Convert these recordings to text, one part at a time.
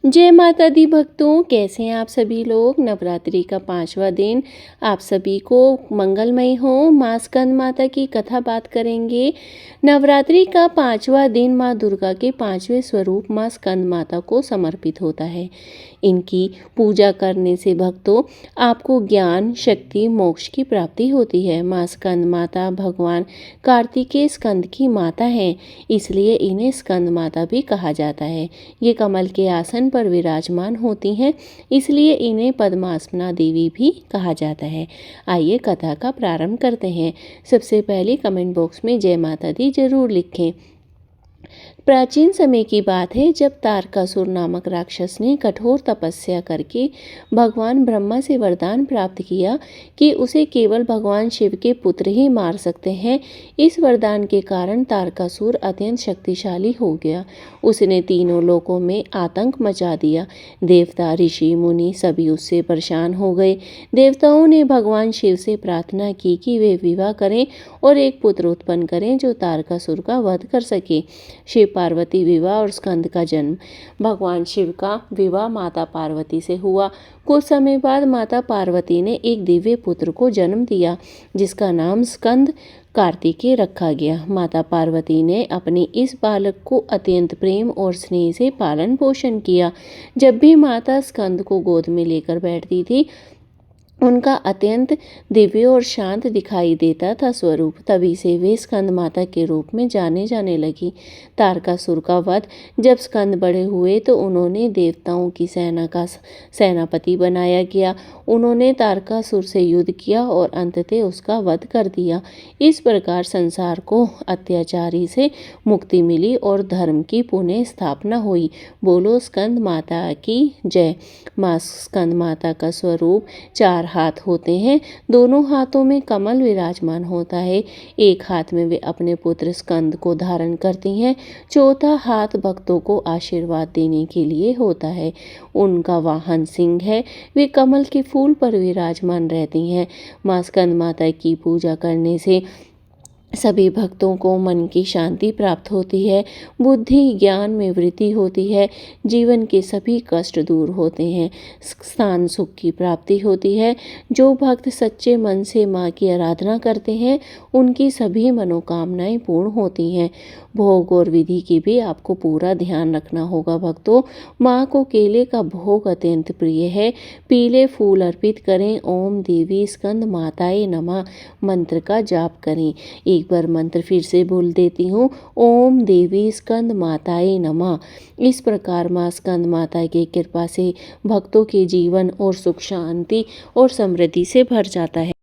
जय माता दी भक्तों, कैसे हैं आप सभी लोग। नवरात्रि का 5वां दिन आप सभी को मंगलमय हो। माँ स्कंद माता की कथा बात करेंगे। नवरात्रि का 5वां दिन माँ दुर्गा के 5वें स्वरूप माँ स्कंद माता को समर्पित होता है। इनकी पूजा करने से भक्तों आपको ज्ञान, शक्ति, मोक्ष की प्राप्ति होती है। माँ स्कंद माता भगवान कार्तिकेय स्कंद की माता हैं, इसलिए इन्हें स्कंद माता भी कहा जाता है। ये कमल के आसन पर विराजमान होती हैं, इसलिए इन्हें पद्मासना देवी भी कहा जाता है। आइए कथा का प्रारंभ करते हैं। सबसे पहले कमेंट बॉक्स में जय माता दी जरूर लिखें। प्राचीन समय की बात है, जब तारकासुर नामक राक्षस ने कठोर तपस्या करके भगवान ब्रह्मा से वरदान प्राप्त किया कि उसे केवल भगवान शिव के पुत्र ही मार सकते हैं। इस वरदान के कारण तारकासुर अत्यंत शक्तिशाली हो गया। उसने तीनों लोकों में आतंक मचा दिया। देवता, ऋषि, मुनि सभी उससे परेशान हो गए। देवताओं ने भगवान शिव से प्रार्थना की कि वे विवाह करें और एक पुत्र उत्पन्न करें जो तारकासुर का वध कर सके। शिव पार्वती विवाह और स्कंद का जन्म। भगवान शिव का विवाह माता पार्वती से हुआ। कुछ समय बाद माता पार्वती ने एक दिव्य पुत्र को जन्म दिया, जिसका नाम स्कंद कार्तिकेय रखा गया। माता पार्वती ने अपने इस बालक को अत्यंत प्रेम और स्नेह से पालन पोषण किया। जब भी माता स्कंद को गोद में लेकर बैठती थी, उनका अत्यंत दिव्य और शांत दिखाई देता था स्वरूप। तभी से वे स्कंद माता के रूप में जाने लगी। तारकासुर का वध। जब स्कंद बड़े हुए तो उन्होंने देवताओं की सेना का सेनापति बनाया गया। उन्होंने तारकासुर से युद्ध किया और अंततः उसका वध कर दिया। इस प्रकार संसार को अत्याचारी से मुक्ति मिली और धर्म की पुनः स्थापना हुई। बोलो स्कंद माता की जय। माँ स्कंद माता का स्वरूप 4 हाथ होते हैं। दोनों हाथों में कमल विराजमान होता है। एक हाथ में वे अपने पुत्र स्कंद को धारण करती हैं। चौथा हाथ भक्तों को आशीर्वाद देने के लिए होता है। उनका वाहन सिंह है। वे कमल के फूल पर विराजमान रहती हैं। माँ स्कंद माता की पूजा करने से सभी भक्तों को मन की शांति प्राप्त होती है, बुद्धि ज्ञान में वृद्धि होती है, जीवन के सभी कष्ट दूर होते हैं, स्थान सुख की प्राप्ति होती है। जो भक्त सच्चे मन से माँ की आराधना करते हैं, उनकी सभी मनोकामनाएं पूर्ण होती हैं। भोग और विधि की भी आपको पूरा ध्यान रखना होगा भक्तों। माँ को केले का भोग अत्यंत प्रिय है। पीले फूल अर्पित करें। ओम देवी स्कंद माताए नमः मंत्र का जाप करें। एक बार मंत्र फिर से बोल देती हूँ, ओम देवी स्कंद माताए नमः। इस प्रकार माँ स्कंद माता की कृपा से भक्तों के जीवन और सुख शांति और समृद्धि से भर जाता है।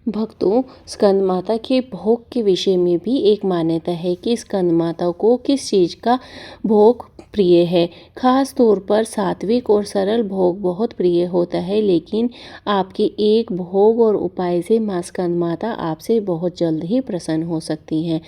भक्तों, स्कंद माता के भोग के विषय में भी एक मान्यता है कि स्कंद माता को किस चीज़ का भोग प्रिय है। खास तौर पर सात्विक और सरल भोग बहुत प्रिय होता है, लेकिन आपके एक भोग और उपाय से माँ स्कंद माता आपसे बहुत जल्द ही प्रसन्न हो सकती हैं।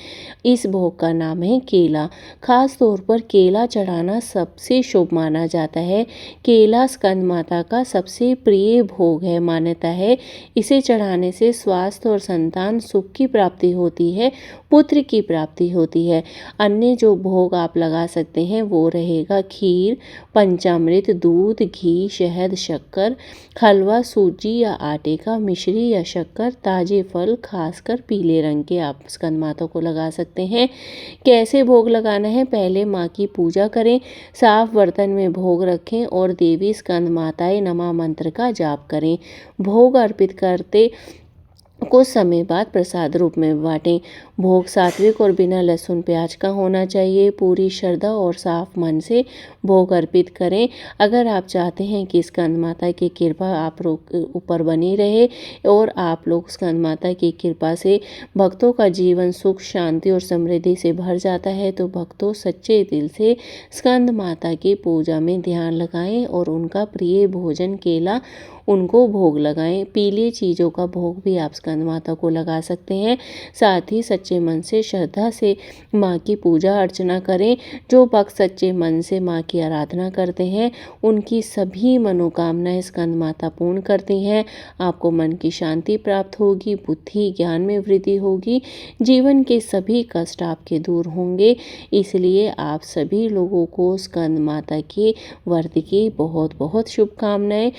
इस भोग का नाम है केला। खास तौर पर केला चढ़ाना सबसे शुभ माना जाता है। केला स्कंद माता का सबसे प्रिय भोग है। मान्यता है इसे चढ़ाने से स्वास्थ्य और संतान सुख की प्राप्ति होती है, पुत्र की प्राप्ति होती है। अन्य जो भोग आप लगा सकते हैं वो रहेगा खीर, पंचामृत, दूध, घी, शहद, शक्कर, हलवा, सूजी या आटे का, मिश्री या शक्कर, ताजे फल, खासकर पीले रंग के आप स्कंद माता को लगा सकते हैं। कैसे भोग लगाना है? पहले माँ की पूजा करें, साफ बर्तन में भोग रखें और देवी स्कंद माताए नमः मंत्र का जाप करें। भोग अर्पित करते कुछ समय बाद प्रसाद रूप में बांटें। भोग सात्विक और बिना लहसुन प्याज का होना चाहिए। पूरी श्रद्धा और साफ मन से भोग अर्पित करें। अगर आप चाहते हैं कि स्कंद माता की कृपा आप ऊपर बनी रहे और आप लोग स्कंद माता की कृपा से भक्तों का जीवन सुख शांति और समृद्धि से भर जाता है, तो भक्तों सच्चे दिल से स्कंद माता की पूजा में ध्यान लगाएं और उनका प्रिय भोजन केला उनको भोग लगाएं। पीली चीज़ों का भोग भी आप स्कंद स्कंद माता को लगा सकते हैं। साथ ही सच्चे मन से श्रद्धा से माँ की पूजा अर्चना करें। जो भक्त सच्चे मन से माँ की आराधना करते हैं उनकी सभी मनोकामनाएं स्कंद माता पूर्ण करती हैं। आपको मन की शांति प्राप्त होगी, बुद्धि ज्ञान में वृद्धि होगी, जीवन के सभी कष्ट आपके दूर होंगे। इसलिए आप सभी लोगों को स्कंद माता के व्रत की बहुत बहुत शुभकामनाएं।